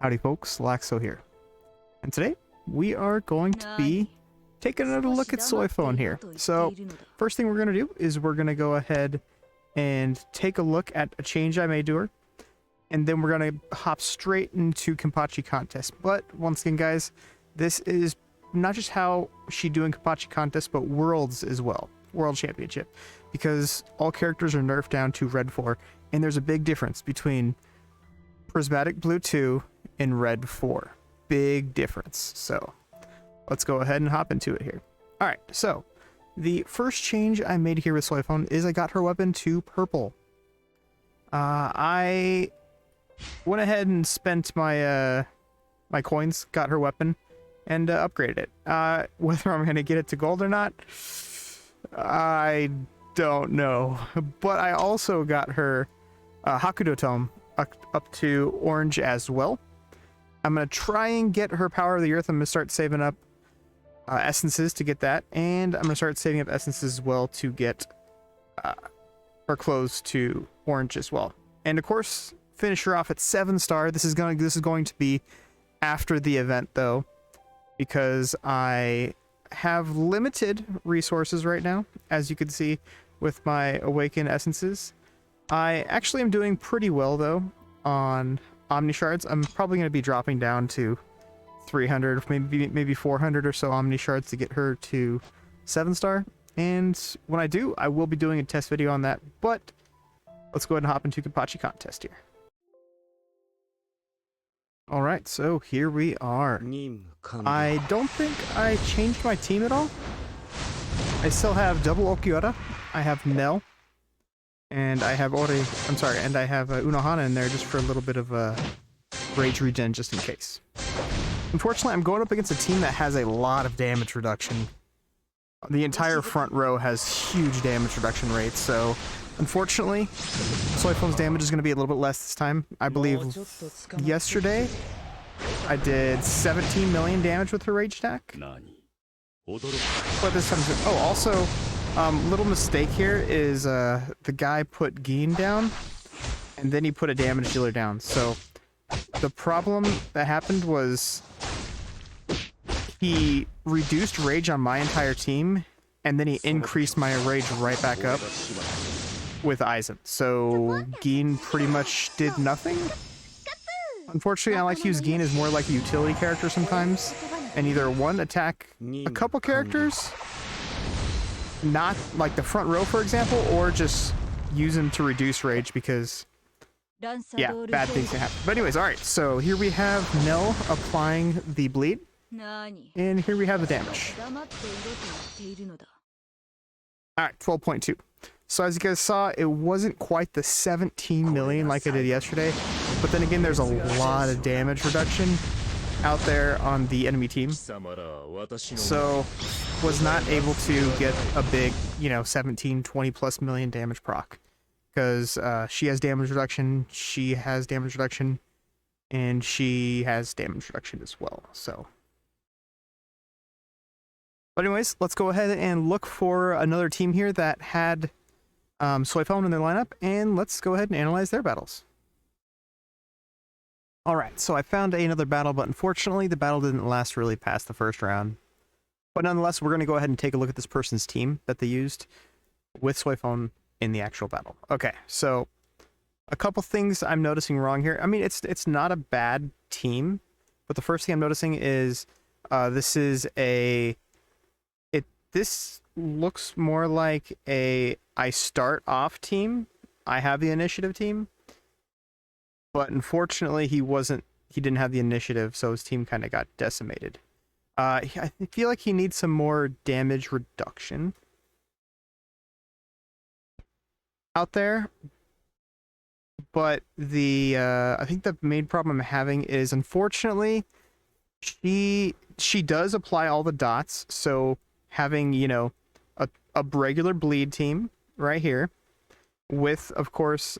Howdy folks, Laxo here. And today, we are going to be taking another look at Soi Fon here. So, first thing we're going to do is we're going to go ahead and take a look at a change I made to her. And then we're going to hop straight into Kenpachi contest. But, once again guys, this is not just how she doing Kenpachi contest, but Worlds as well. World Championship. Because all characters are nerfed down to Red 4. And there's a big difference between Prismatic Blue 2 and Red 4. Big difference. So let's go ahead and hop into it here. Alright, so the first change I made here with Soi Fon is I got her weapon to purple. I went ahead and spent my my coins, got her weapon, and upgraded it. Whether I'm going to get it to gold or not, I don't know. But I also got her Hakudo Tome up to orange as well. I'm going to try and get her Power of the Earth. I'm going to start saving up essences to get that. And I'm going to start saving up essences as well to get her clothes to orange as well. And of course, finish her off at 7-star. This is going to be after the event though, because I have limited resources right now, as you can see with my Awaken essences. I actually am doing pretty well though on Omni Shards. I'm probably going to be dropping down to 300, maybe 400 or so Omni Shards to get her to 7-star. And when I do, I will be doing a test video on that. But let's go ahead and hop into Kenpachi contest here. Alright, so here we are. I don't think I changed my team at all. I still have double Okiura. I have Nell. And I have and I have Unohana in there just for a little bit of a rage regen just in case. Unfortunately, I'm going up against a team that has a lot of damage reduction. The entire front row has huge damage reduction rates, so unfortunately, Soi Fon's damage is going to be a little bit less this time. I believe yesterday I did 17 million damage with her rage attack. But this time, oh, also, little mistake here is the guy put Geen down, and then he put a damage dealer down. So the problem that happened was he reduced rage on my entire team, and then he increased my rage right back up with Aizen. So Geen pretty much did nothing. Unfortunately, I like to use Geen as more like a utility character sometimes, and either one, attack a couple characters, not like the front row for example, or just use him to reduce rage because yeah, bad things can happen. But anyways, alright, so here we have Nell applying the bleed, and here we have the damage. Alright, 12.2. So as you guys saw, it wasn't quite the 17 million like I did yesterday, but then again, there's a lot of damage reduction out there on the enemy team, so was not able to get a big, 17, 20 plus million damage proc, because she has damage reduction, she has damage reduction, and she has damage reduction as well. So, but anyways, let's go ahead and look for another team here that had Soi Fon in their lineup, and let's go ahead and analyze their battles. Alright, so I found another battle, but unfortunately the battle didn't last really past the first round. But nonetheless, we're going to go ahead and take a look at this person's team that they used with Soi Fon in the actual battle. Okay, so a couple things I'm noticing wrong here. I mean, it's not a bad team, but the first thing I'm noticing is this looks more like I start off team. I have the initiative team. But unfortunately, he didn't have the initiative, so his team kind of got decimated. I feel like he needs some more damage reduction out there. But I think the main problem I'm having is, unfortunately, she does apply all the dots. So having, a regular bleed team right here with, of course,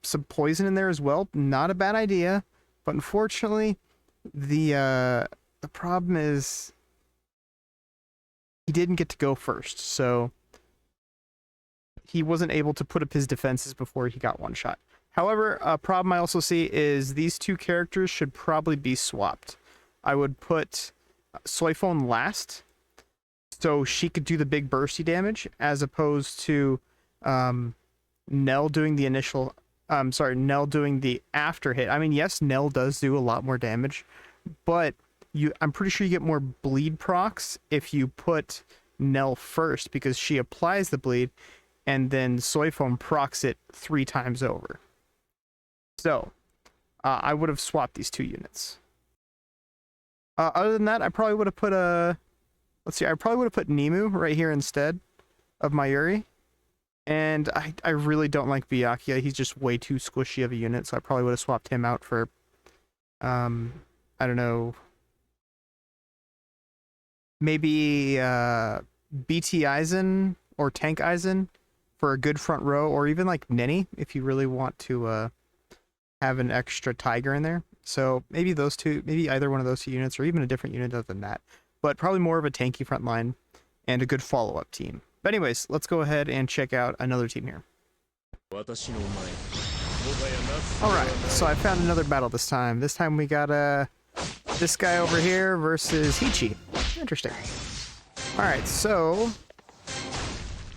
some poison in there as well. Not a bad idea, but unfortunately, the problem is he didn't get to go first, so he wasn't able to put up his defenses before he got one shot. However, a problem I also see is these two characters should probably be swapped. I would put Soi Fon last, so she could do the big bursty damage, as opposed to Nell doing the initial... Nell doing the after hit. I mean, yes, Nell does do a lot more damage, but I'm pretty sure you get more bleed procs if you put Nell first, because she applies the bleed, and then Soi Fon procs it 3 times over. So, I would have swapped these 2 units. Other than that, I probably would have put I probably would have put Nemu right here instead of Mayuri. And I really don't like Byakuya. He's just way too squishy of a unit, so I probably would have swapped him out for, I don't know, maybe BT Aizen or Tank Aizen for a good front row, or even like Neni if you really want to have an extra Tiger in there. So maybe those 2, maybe either one of those 2 units, or even a different unit other than that. But probably more of a tanky front line and a good follow-up team. But anyways, let's go ahead and check out another team here. Alright, so I found another battle this time. This time we got this guy over here versus Hichi. Interesting. Alright, so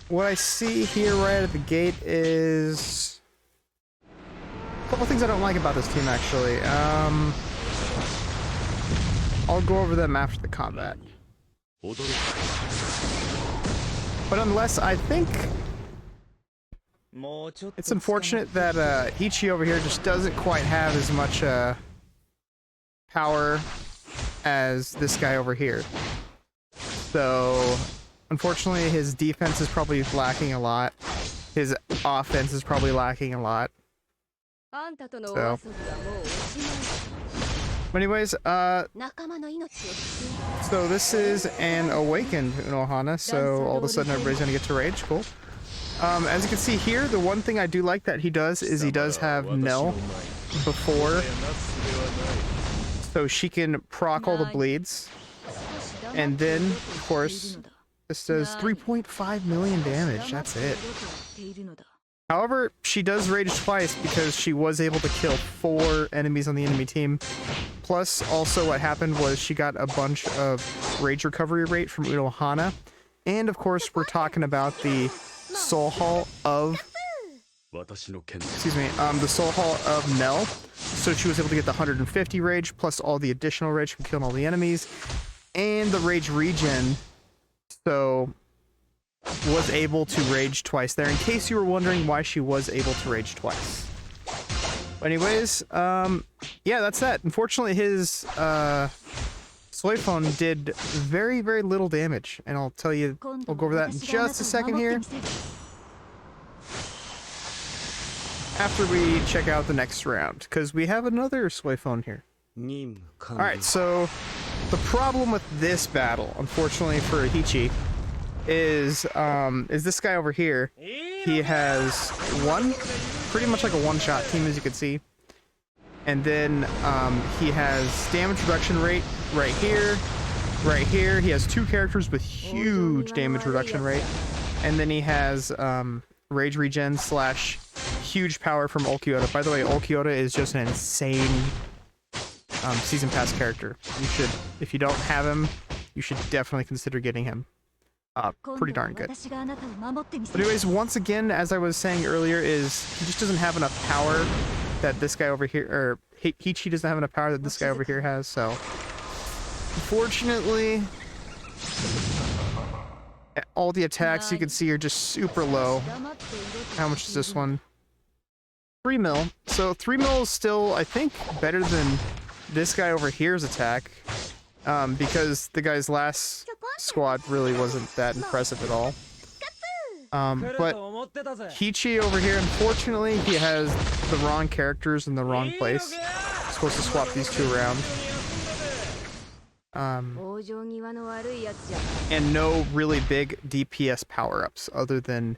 what I see here right at the gate is a couple things I don't like about this team, actually. I'll go over them after the combat. But nonetheless, I think it's unfortunate that Hichi over here just doesn't quite have as much power as this guy over here. So, unfortunately, his defense is probably lacking a lot. His offense is probably lacking a lot. So, but anyways, so this is an awakened Unohana, so all of a sudden everybody's gonna get to rage. Cool. As you can see here, the one thing I do like that he does is he does have Nell before, so she can proc all the bleeds. And then, of course, this does 3.5 million damage. That's it. However, she does rage twice because she was able to kill 4 enemies on the enemy team. Plus, also what happened was she got a bunch of rage recovery rate from Unohana. And of course, we're talking about the soul haul of... Excuse me, the soul haul of Nell. So she was able to get the 150 rage, plus all the additional rage from killing all the enemies. And the rage regen. So... was able to rage twice there, in case you were wondering why she was able to rage twice. But anyways, yeah, that's that. Unfortunately, his Soi Fon did very, very little damage, and I'll tell you, we'll go over that in just a second here, after we check out the next round, because we have another Soi Fon here. Alright, so the problem with this battle, unfortunately for Hichi, is this guy over here. He has pretty much like a one-shot team, as you can see. And then he has damage reduction rate right here, right here. He has 2 characters with huge damage reduction rate. And then he has rage regen / huge power from Ulquiorra. By the way, Ulquiorra is just an insane season pass character. You should, if you don't have him, you should definitely consider getting him. Pretty darn good. But anyways, once again, as I was saying earlier, is he just doesn't have enough power that this guy over here, or Hichi doesn't have enough power that this guy over here has, so unfortunately all the attacks you can see are just super low. How much is this one? 3 mil. So 3 mil is still, I think, better than this guy over here's attack, because the guy's last squad really wasn't that impressive at all. But Hichi over here, unfortunately, he has the wrong characters in the wrong place. I'm supposed to swap these 2 around. And no really big DPS power-ups other than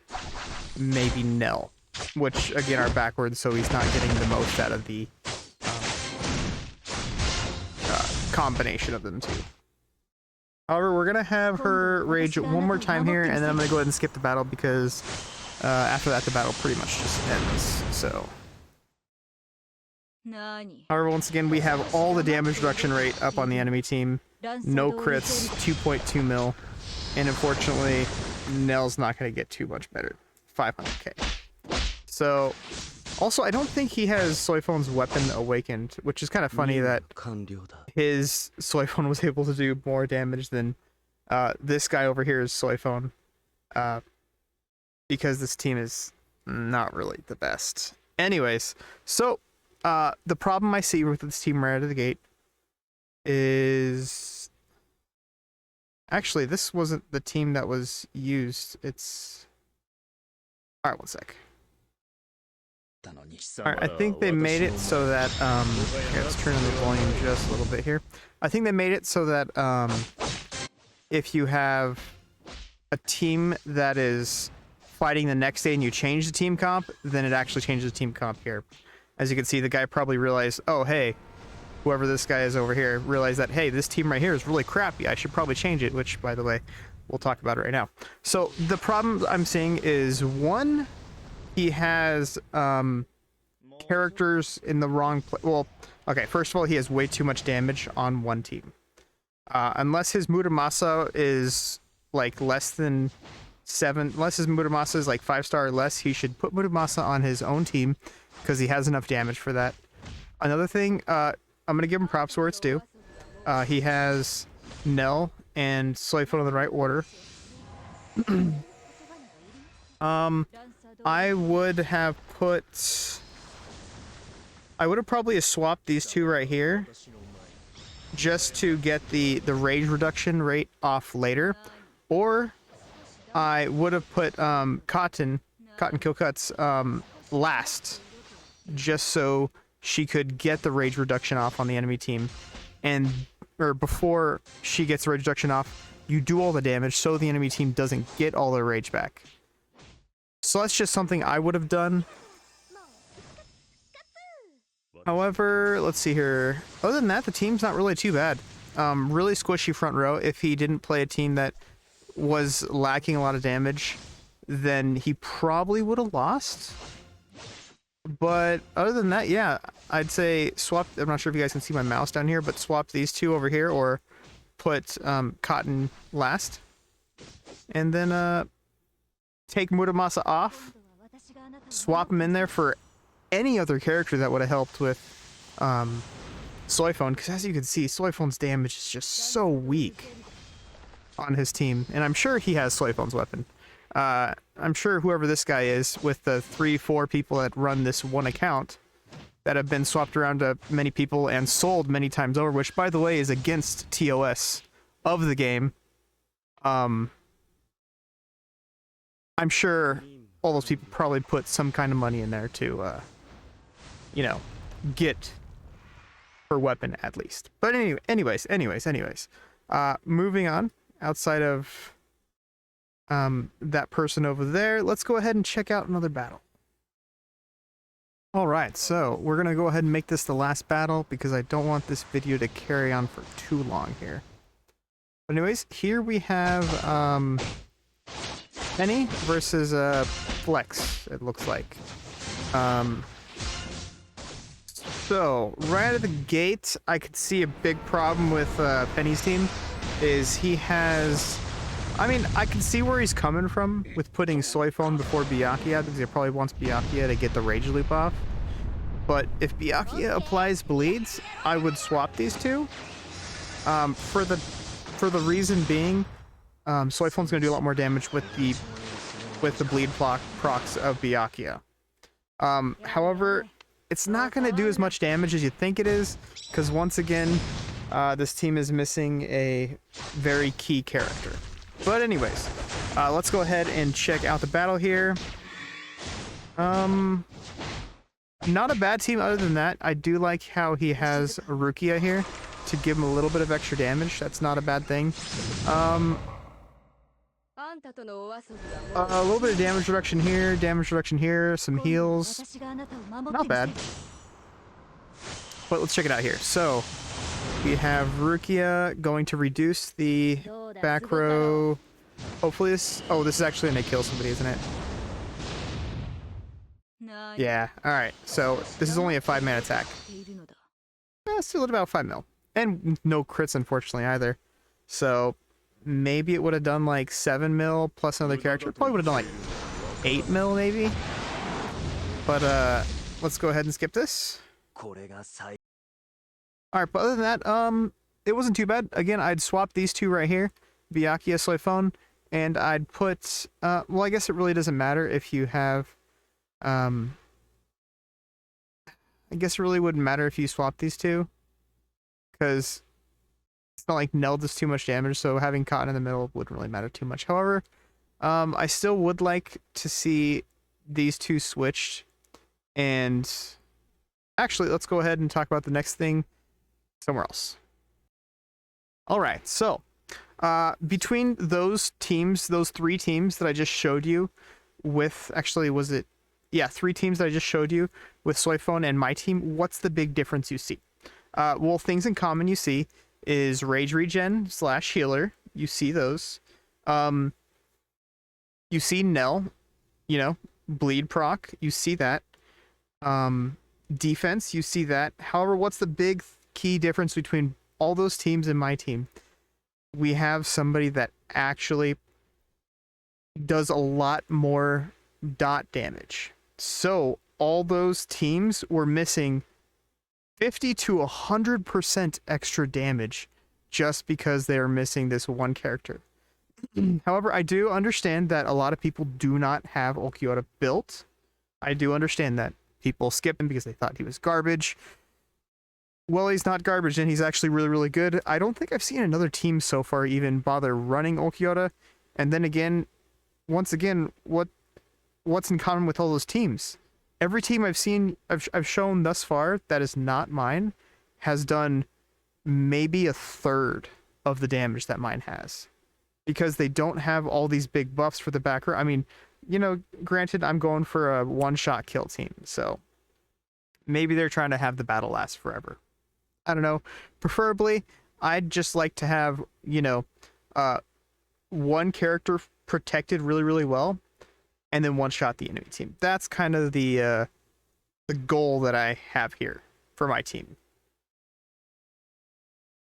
maybe Nell, which again are backwards, so he's not getting the most out of the combination of them two. However, we're gonna have her rage one more time here, and then I'm gonna go ahead and skip the battle because after that the battle pretty much just ends. So However, once again, we have all the damage reduction rate up on the enemy team. No crits, 2.2 mil. And unfortunately, Nell's not going to get too much better. 500k. So, also, I don't think he has Soi Fon's weapon awakened, which is kind of funny that his Soi Fon was able to do more damage than this guy over here is Soi Fon. Because this team is not really the best. Anyways, so the problem I see with this team right out of the gate is... Actually, this wasn't the team that was used. It's... Alright, one sec. Alright, I think they made it so that... Here, let's turn on the volume just a little bit here. I think they made it so that if you have a team that is fighting the next day and you change the team comp, then it actually changes the team comp here. As you can see, the guy probably realized, oh, hey, whoever this guy is over here, realized that, hey, this team right here is really crappy. I should probably change it, which, by the way, we'll talk about it right now. So the problem I'm seeing is, one, he has characters in the wrong place. Well, okay, first of all, he has way too much damage on one team. Unless his Muramasa is like less than 7, unless his Muramasa is like 5-star or less, he should put Muramasa on his own team because he has enough damage for that. Another thing, I'm gonna give him props where it's due. He has Nell and Soi Fon in the right order. I would have probably swapped these two right here just to get the rage reduction rate off later, or I would have put Cotton Kill Cuts last, just so she could get the rage reduction off on the enemy team, or before she gets the rage reduction off, you do all the damage so the enemy team doesn't get all their rage back. So that's just something I would have done. However, let's see here. Other than that, the team's not really too bad. Really squishy front row. If he didn't play a team that was lacking a lot of damage, then he probably would have lost. But other than that, yeah, I'd say swap. I'm not sure if you guys can see my mouse down here, but swap these two over here, or put Cotton last, and then take Muramasa off, swap him in there for any other character that would have helped with Soi Fon, because as you can see, Soi Fon's damage is just so weak on his team, and I'm sure he has Soi Fon's weapon. I'm sure whoever this guy is, with the 3-4 people that run this one account, that have been swapped around to many people and sold many times over, which, by the way, is against TOS of the game. I'm sure all those people probably put some kind of money in there to, you know, get her weapon at least. But anyways, moving on, outside of that person over there, let's go ahead and check out another battle. Alright, so we're gonna go ahead and make this the last battle because I don't want this video to carry on for too long here. But anyways, here we have Penny versus Flex, it looks like. So, right out of the gate, I could see a big problem with Penny's team, is he has... I mean, I can see where he's coming from with putting Soi Fon before Byakuya, because he probably wants Byakuya to get the rage loop off. But if Byakuya applies bleeds, I would swap these two. For the reason being, Soi Fon's going to do a lot more damage with the bleed procs of Byakuya. However, it's not going to do as much damage as you think it is, because once again, this team is missing a very key character. But anyways, let's go ahead and check out the battle here. Not a bad team other than that. I do like how he has Rukia here to give him a little bit of extra damage. That's not a bad thing. A little bit of damage reduction here, some heals. Not bad. But let's check it out here. So, we have Rukia going to reduce the back row. Hopefully this... Oh, this is actually going to kill somebody, isn't it? Yeah, alright. So, this is only a 5-man attack. Still at about 5 mil. And no crits, unfortunately, either. So, maybe it would have done like 7 mil plus another character. Probably would have done like 8 mil, maybe. But, let's go ahead and skip this. Alright, but other than that, it wasn't too bad. Again, I'd swap these two right here. Byakuya, A Soi Fon. And I'd put, well, I guess it really doesn't matter if you have, I guess it really wouldn't matter if you swap these two. Because it's not like Nell does too much damage, so having Cotton in the middle wouldn't really matter too much. However, I still would like to see these two switched. And actually, let's go ahead and talk about the next thing somewhere else. Alright, so between those teams, those 3 teams that I just showed you with, actually, was it? Yeah, 3 teams that I just showed you with Soi Fon and my team, what's the big difference you see? Well, things in common you see is Rage Regen / Healer. You see those. You see Nell, you know, Bleed proc. You see that. Defense, you see that. However, what's the big key difference between all those teams and my team? We have somebody that actually does a lot more dot damage. So all those teams were missing 50 to 100% extra damage just because they are missing this one character. However, I do understand that a lot of people do not have Ulquiorra built. I do understand that. People skip him because they thought he was garbage. Well, he's not garbage, and he's actually really, really good. I don't think I've seen another team so far even bother running Ulquiorra. And then again, once again, what's in common with all those teams? Every team I've seen, I've shown thus far that is not mine, has done maybe a third of the damage that mine has. Because they don't have all these big buffs for the backer. I mean, you know, granted, I'm going for a one-shot kill team, so maybe they're trying to have the battle last forever. I don't know. Preferably, I'd just like to have, you know, one character protected really, really well, and then one-shot the enemy team. That's kind of the goal that I have here for my team.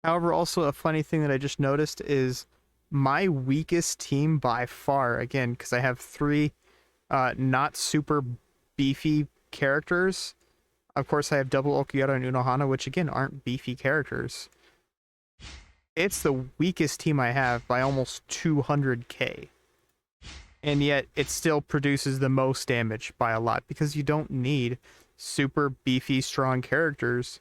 However, also a funny thing that I just noticed is my weakest team by far, again, because I have 3 not super beefy characters. Of course, I have double Ulquiorra and Unohana, which again aren't beefy characters. It's the weakest team I have by almost 200k. And yet it still produces the most damage by a lot, because you don't need super beefy, strong characters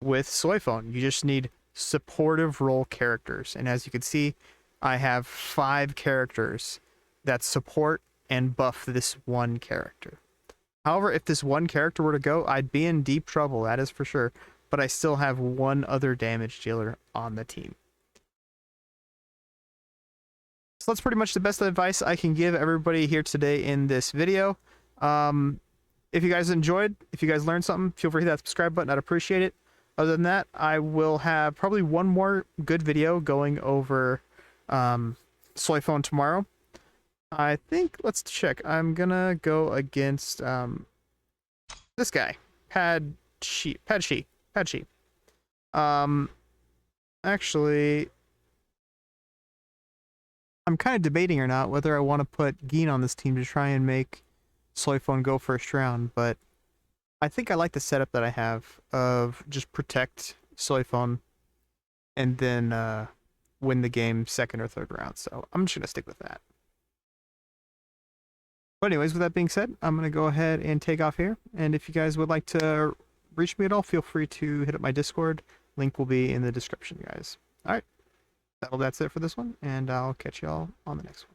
with Soi Fon. You just need supportive role characters. And as you can see, I have 5 characters that support and buff this one character. However, if this one character were to go, I'd be in deep trouble, that is for sure. But I still have 1 other damage dealer on the team. So that's pretty much the best advice I can give everybody here today in this video. If you guys enjoyed, if you guys learned something, feel free to hit that subscribe button. I'd appreciate it. Other than that, I will have probably one more good video going over Soi Fon tomorrow. I think, let's check. I'm gonna go against this guy, Padshi. Actually, I'm kind of debating or not whether I want to put Geen on this team to try and make Soi Fon go first round, but I think I like the setup that I have of just protect Soi Fon and then win the game second or third round. So I'm just gonna stick with that. But anyways, with that being said, I'm gonna go ahead and take off here. And if you guys would like to reach me at all, feel free to hit up my Discord. Link will be in the description, guys. All right, that's it for this one, and I'll catch y'all on the next one.